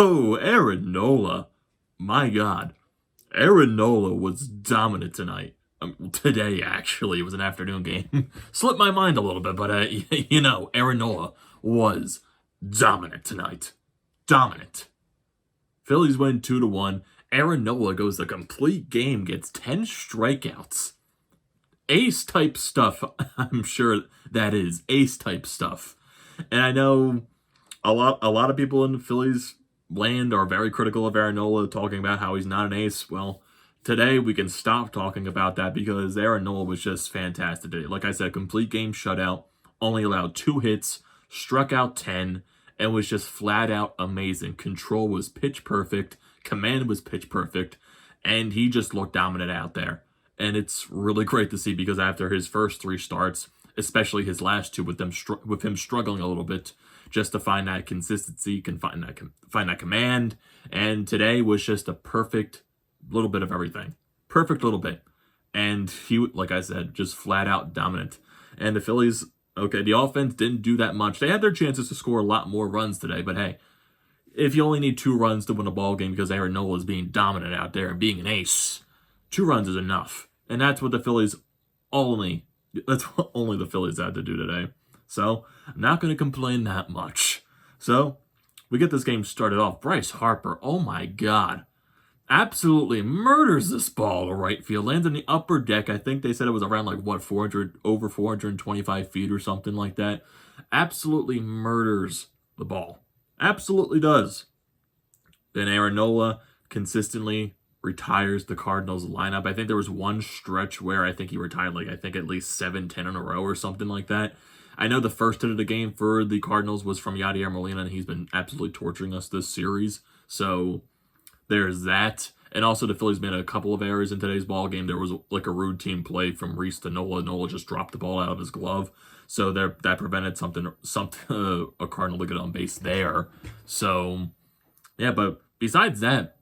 Oh, Aaron Nola. My God. Aaron Nola was dominant tonight. Today, actually. It was an afternoon game. Slipped my mind a little bit, but, Aaron Nola was dominant tonight. Dominant. Phillies win 2-1. Aaron Nola goes the complete game, gets 10 strikeouts. Ace-type stuff, I'm sure that is. Ace-type stuff. And I know a lot of people in the Phillies land are very critical of Aaron Nola, talking about how he's not an ace. Well, today we can stop talking about that because Aaron Nola was just fantastic today. Like I said, complete game shutout, only allowed 2 hits, struck out 10, and was just flat out amazing. Control was pitch perfect, command was pitch perfect, and he just looked dominant out there. And it's really great to see because after his first 3 starts, especially his last 2 with him struggling a little bit, just to find that consistency, can find that command. And today was just a perfect little bit of everything. Perfect little bit. And he, like I said, just flat out dominant. And the Phillies, okay, the offense didn't do that much. They had their chances to score a lot more runs today, but hey, if you only need 2 runs to win a ball game because Aaron Nola is being dominant out there and being an ace, 2 runs is enough. And that's what the Phillies only the Phillies had to do today. So, I'm not going to complain that much. So, we get this game started off. Bryce Harper, oh my God, absolutely murders this ball to right field. Lands in the upper deck. I think they said it was around over 425 feet or something like that. Absolutely murders the ball. Absolutely does. Then Aaron Nola consistently retires the Cardinals lineup. I think there was one stretch where I think he retired at least 7-10 in a row or something like that. I know the first hit of the game for the Cardinals was from Yadier Molina, and he's been absolutely torturing us this series. So there's that. And also the Phillies made a couple of errors in today's ball game. There was a rude team play from Reese to Nola. Nola just dropped the ball out of his glove. So that prevented a Cardinal to get on base there. So, yeah, but besides that,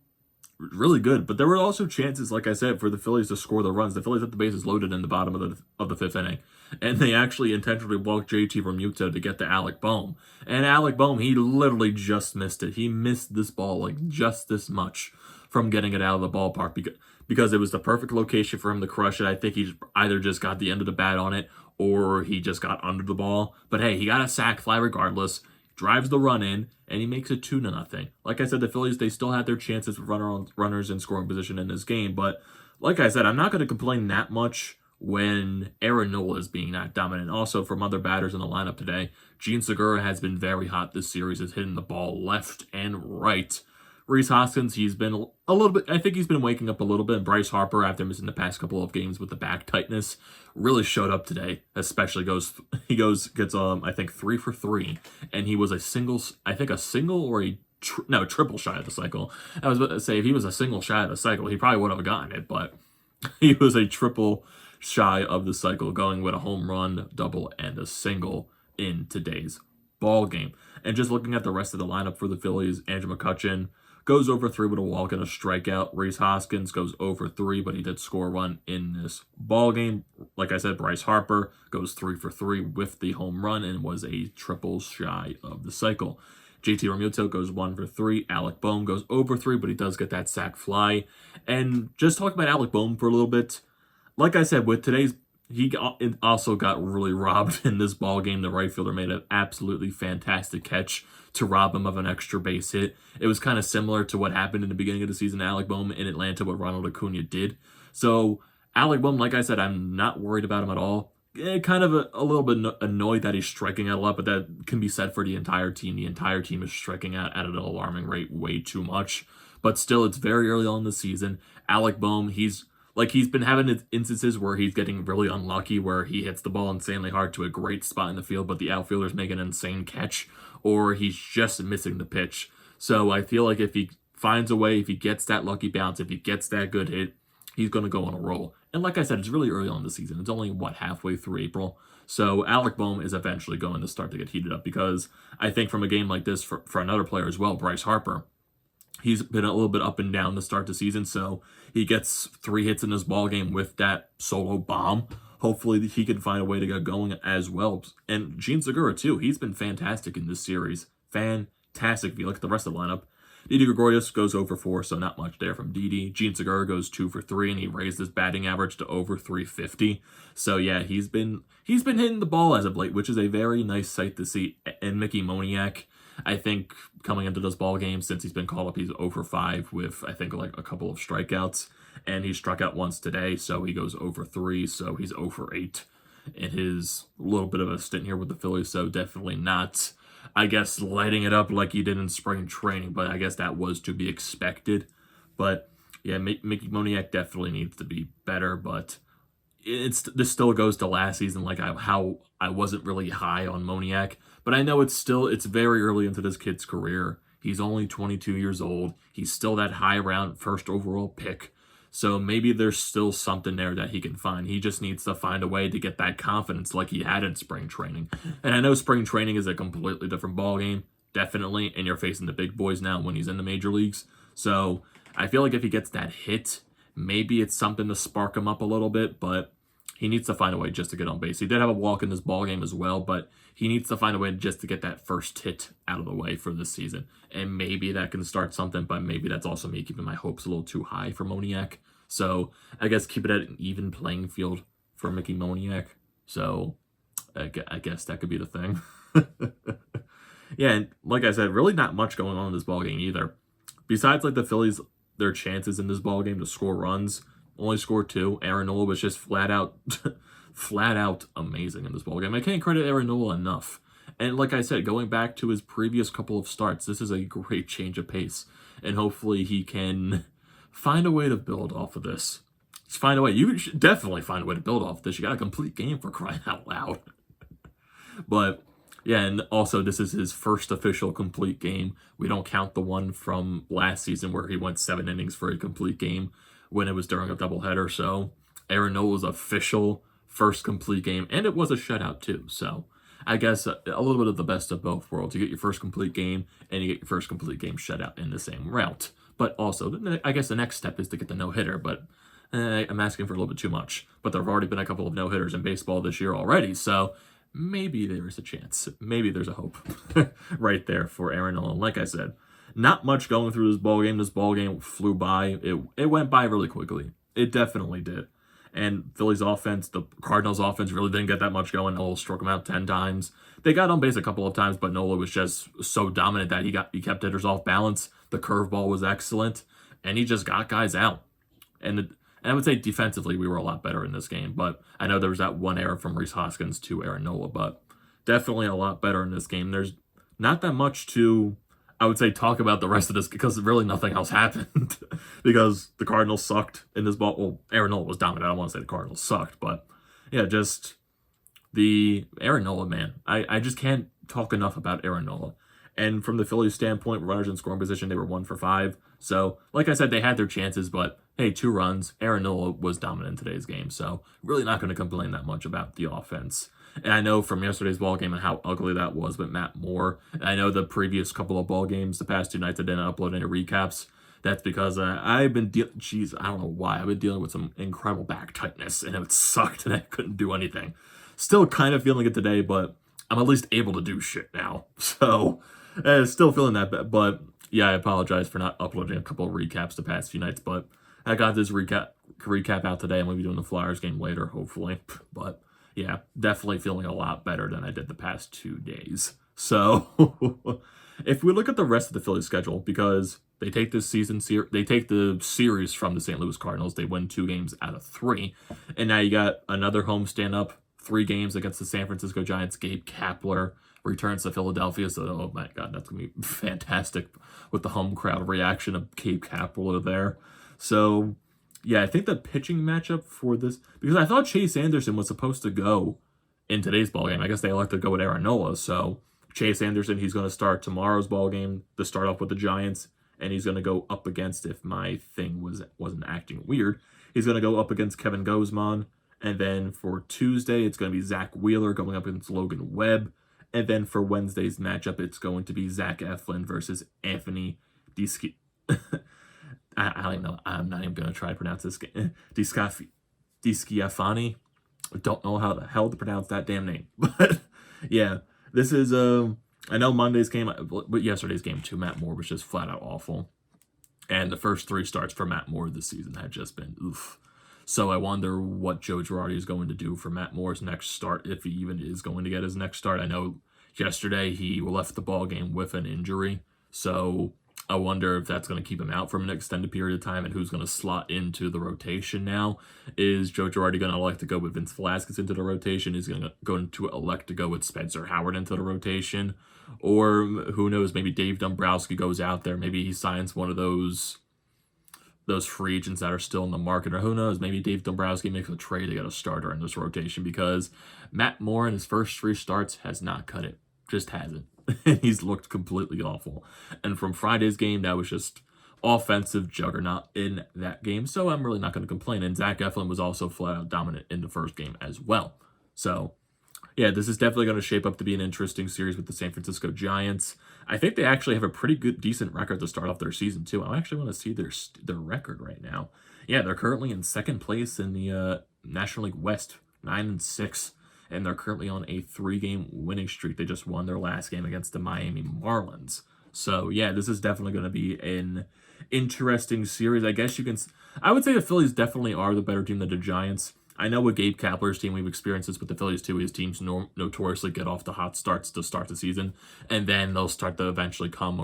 really good. But there were also chances, like I said, for the Phillies to score the runs. The Phillies had the bases loaded in the bottom of the 5th inning. And they actually intentionally walked JT Realmuto to get to Alec Bohm. And Alec Bohm, he literally just missed it. He missed this ball just this much from getting it out of the ballpark because it was the perfect location for him to crush it. I think he either just got the end of the bat on it or he just got under the ball. But hey, he got a sac fly regardless, drives the run in, and he makes it 2-0. Like I said, the Phillies, they still had their chances with runners in scoring position in this game. But like I said, I'm not going to complain that much when Aaron Nola is being that dominant. Also, from other batters in the lineup today, Jean Segura has been very hot this series, is hitting the ball left and right. Rhys Hoskins, he's been a little bit, I think he's been waking up a little bit. Bryce Harper, after missing the past couple of games with the back tightness, really showed up today, especially gets I think 3 for 3, and he was a single or a triple shy of the cycle. I was about to say, if he was a single shy of the cycle, he probably would have gotten it, but he was a triple shy of the cycle, going with a home run, double, and a single in today's ball game. And just looking at the rest of the lineup for the Phillies, Andrew McCutchen goes over 3 with a walk and a strikeout. Rhys Hoskins goes over 3, but he did score a run in this ball game. Like I said, Bryce Harper goes 3 for 3 with the home run and was a triple shy of the cycle. JT Realmuto goes 1 for 3. Alec Bohm goes over 3, but he does get that sac fly. And just talking about Alec Bohm for a little bit, like I said, with today's, he also got really robbed in this ball game. The right fielder made an absolutely fantastic catch to rob him of an extra base hit. It was kind of similar to what happened in the beginning of the season to Alec Bohm in Atlanta, what Ronald Acuna did. So Alec Bohm, like I said, I'm not worried about him at all. Kind of a little bit annoyed that he's striking out a lot, but that can be said for the entire team. The entire team is striking out at an alarming rate way too much. But still, it's very early on in the season. Alec Bohm, he's been having instances where he's getting really unlucky, where he hits the ball insanely hard to a great spot in the field, but the outfielders make an insane catch, or he's just missing the pitch. So I feel like if he finds a way, if he gets that lucky bounce, if he gets that good hit, he's going to go on a roll. And like I said, it's really early on in the season. It's only, halfway through April. So Alec Bohm is eventually going to start to get heated up because I think from a game like this, for another player as well, Bryce Harper, he's been a little bit up and down to start the season, so he gets 3 hits in this ball game with that solo bomb. Hopefully he can find a way to get going as well. And Jean Segura, too, he's been fantastic in this series. Fantastic. If you look at the rest of the lineup, Didi Gregorius goes over 4, so not much there from Didi. Gene Segura goes 2 for 3, and he raised his batting average to over 350. So yeah, he's been hitting the ball as of late, which is a very nice sight to see. And Mickey Moniak, I think coming into this ball game, since he's been called up, he's over 5 with I think like a couple of strikeouts, and he struck out once today, so he goes over 3, so he's over 8 in his little bit of a stint here with the Phillies. So definitely not, I guess, lighting it up like he did in spring training, but I guess that was to be expected. But yeah, Mickey Moniak definitely needs to be better, but this still goes to last season, like how I wasn't really high on Moniak, but I know it's very early into this kid's career. He's only 22 years old. He's still that high round first overall pick. So maybe there's still something there that he can find. He just needs to find a way to get that confidence like he had in spring training. And I know spring training is a completely different ballgame, definitely, and you're facing the big boys now when he's in the major leagues. So I feel like if he gets that hit, maybe it's something to spark him up a little bit, but he needs to find a way just to get on base. He did have a walk in this ballgame as well, but he needs to find a way just to get that first hit out of the way for this season. And maybe that can start something, but maybe that's also me keeping my hopes a little too high for Moniak. So I guess keep it at an even playing field for Mickey Moniak. So I guess that could be the thing. Yeah, and like I said, really not much going on in this ballgame either. Besides like the Phillies, their chances in this ballgame to score runs, only scored 2. Aaron Nola was just flat out amazing in this ballgame. I can't credit Aaron Nola enough. And like I said, going back to his previous couple of starts, this is a great change of pace. And hopefully he can find a way to build off of this. Just find a way. You should definitely find a way to build off this. You got a complete game, for crying out loud. But yeah, and also this is his first official complete game. We don't count the one from last season where he went 7 innings for a complete game when it was during a doubleheader. So Aaron Nola's official first complete game, and it was a shutout too. So I guess a little bit of the best of both worlds. You get your first complete game, and you get your first complete game shutout in the same route. But also, I guess the next step is to get the no-hitter, but I'm asking for a little bit too much. But there have already been a couple of no-hitters in baseball this year already, so maybe there's a chance. Maybe there's a hope right there for Aaron Nola. Like I said, not much going through this ballgame. This ballgame flew by. It went by really quickly. It definitely did. And Phillies offense, the Cardinals offense really didn't get that much going. Nola struck him out 10 times. They got on base a couple of times, but Nola was just so dominant that he kept hitters off balance. The curveball was excellent, and he just got guys out. And I would say defensively, we were a lot better in this game. But I know there was that one error from Rhys Hoskins to Aaron Nola, but definitely a lot better in this game. There's not that much to, I would say, talk about the rest of this because really nothing else happened because the Cardinals sucked in this ball. Well, Aaron Nola was dominant. I don't want to say the Cardinals sucked, but yeah, just the Aaron Nola, man. I just can't talk enough about Aaron Nola. And from the Phillies standpoint, runners in scoring position, they were 1 for 5. So, like I said, they had their chances, but hey, 2 runs. Aaron Nola was dominant in today's game, so really not going to complain that much about the offense. And I know from yesterday's ball game and how ugly that was with Matt Moore. And I know the previous couple of ball games, the past 2 nights, I didn't upload any recaps. That's because I've been I don't know why. I've been dealing with some incredible back tightness, and it sucked, and I couldn't do anything. Still kind of feeling it today, but I'm at least able to do shit now. So, still feeling that bad. But yeah, I apologize for not uploading a couple of recaps the past few nights, but I got this recap out today, and we'll be doing the Flyers game later, hopefully. But yeah, definitely feeling a lot better than I did the past 2 days. So, if we look at the rest of the Phillies schedule, because they take this they take the series from the St. Louis Cardinals, they win 2 games out of 3, and now you got another homestand up, 3 games against the San Francisco Giants. Gabe Kapler returns to Philadelphia, so oh my god, that's gonna be fantastic with the home crowd reaction of Gabe Kapler there. So yeah, I think the pitching matchup for this, because I thought Chase Anderson was supposed to go in today's ballgame. I guess they elected to go with Aaron Nola. So Chase Anderson, he's going to start tomorrow's ballgame to start off with the Giants, and he's going to go up against, if my thing wasn't acting weird, he's going to go up against Kevin Gausman. And then for Tuesday, it's going to be Zach Wheeler going up against Logan Webb. And then for Wednesday's matchup, it's going to be Zach Eflin versus Anthony Dischi. I don't know. I'm not even going to try to pronounce this. Dischiafani. I don't know how the hell to pronounce that damn name. But yeah, this is I know Monday's game, but yesterday's game too, Matt Moore was just flat out awful. And the first 3 starts for Matt Moore this season had just been oof. So I wonder what Joe Girardi is going to do for Matt Moore's next start, if he even is going to get his next start. I know yesterday he left the ball game with an injury, so I wonder if that's going to keep him out for an extended period of time and who's going to slot into the rotation now. Is Joe Girardi going to elect to go with Vince Velasquez into the rotation? Is he going to elect to go with Spencer Howard into the rotation? Or who knows, maybe Dave Dombrowski goes out there. Maybe he signs one of those free agents that are still in the market. Or who knows, maybe Dave Dombrowski makes a trade to get a starter in this rotation, because Matt Moore in his first 3 starts has not cut it. Just hasn't. He's looked completely awful. And from Friday's game, that was just offensive juggernaut in that game. So I'm really not going to complain. And Zach Eflin was also flat out dominant in the first game as well. So yeah, this is definitely going to shape up to be an interesting series with the San Francisco Giants. I think they actually have a pretty good, decent record to start off their season, too. I actually want to see their record right now. Yeah, they're currently in second place in the National League West, 9-6, and they're currently on a 3-game winning streak. They just won their last game against the Miami Marlins. So, yeah, this is definitely going to be an interesting series. I would say the Phillies definitely are the better team than the Giants. I know with Gabe Kapler's team, we've experienced this with the Phillies too. His teams notoriously get off to hot starts to start the season, and then they'll start to eventually come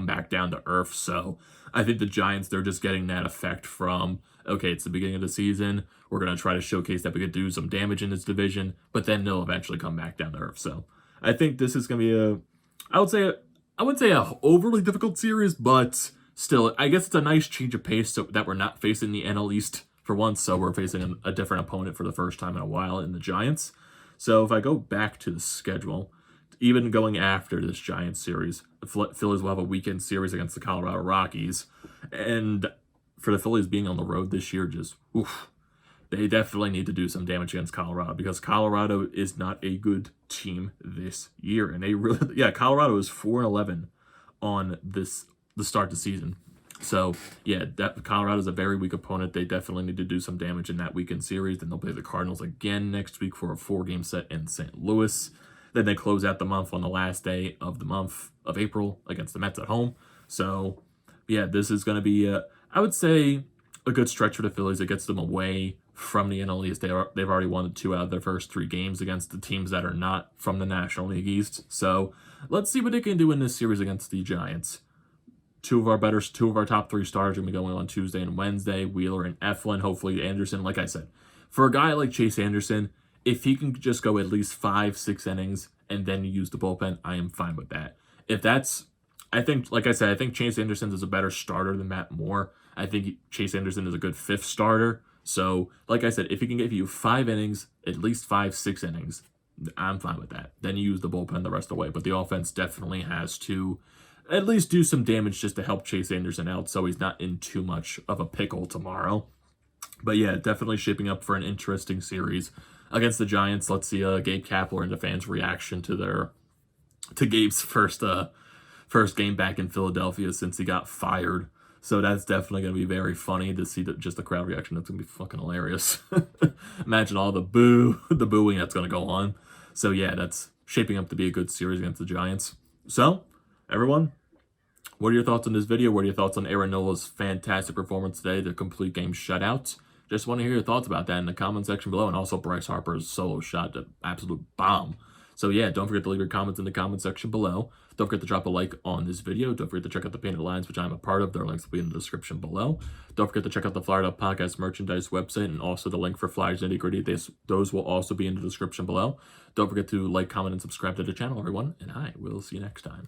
back down to earth. So I think the Giants, they're just getting that effect from, okay, it's the beginning of the season. We're going to try to showcase that we could do some damage in this division, but then they'll eventually come back down to earth. So I think this is going to be I wouldn't say a overly difficult series, but still, I guess it's a nice change of pace so that we're not facing the NL East for once, so we're facing a different opponent for the first time in a while in the Giants. So if I go back to the schedule, even going after this Giants series, the Phillies will have a weekend series against the Colorado Rockies. And for the Phillies being on the road this year, they definitely need to do some damage against Colorado, because Colorado is not a good team this year. And Colorado is 4-11 on the start of the season. So, yeah, Colorado is a very weak opponent. They definitely need to do some damage in that weekend series. Then they'll play the Cardinals again next week for a 4-game set in St. Louis. Then they close out the month on the last day of the month of April against the Mets at home. So, yeah, this is going to be, I would say, a good stretch for the Phillies. It gets them away from the NL East. They've already won 2 out of their first 3 games against the teams that are not from the National League East. So, let's see what they can do in this series against the Giants. 2 of our top 3 stars are going to be going on Tuesday and Wednesday, Wheeler and Eflin. Hopefully Anderson, like I said, for a guy like Chase Anderson, if he can just go at least 5-6 innings and then use the bullpen, I am fine with that. I think Chase Anderson is a better starter than Matt Moore. I think Chase Anderson is a good 5th starter. So, like I said, if he can give you 5 innings, at least 5-6 innings, I'm fine with that. Then you use the bullpen the rest of the way. But the offense definitely has to at least do some damage just to help Chase Anderson out so he's not in too much of a pickle tomorrow. But yeah, definitely shaping up for an interesting series against the Giants. Let's see Gabe Kapler and the fans' reaction to Gabe's first game back in Philadelphia since he got fired. So that's definitely going to be very funny to see just the crowd reaction. That's going to be fucking hilarious. Imagine all the booing that's going to go on. So yeah, that's shaping up to be a good series against the Giants. So, everyone, what are your thoughts on this video? What are your thoughts on Aaron Nola's fantastic performance today, the complete game shutout? Just want to hear your thoughts about that in the comment section below, and also Bryce Harper's solo shot, the absolute bomb. So yeah, don't forget to leave your comments in the comment section below. Don't forget to drop a like on this video. Don't forget to check out the Painted Lines, which I'm a part of. Their links will be in the description below. Don't forget to check out the Fired Up Podcast merchandise website, and also the link for Flyers Nitty Gritty. Those will also be in the description below. Don't forget to like, comment, and subscribe to the channel, everyone, and I will see you next time.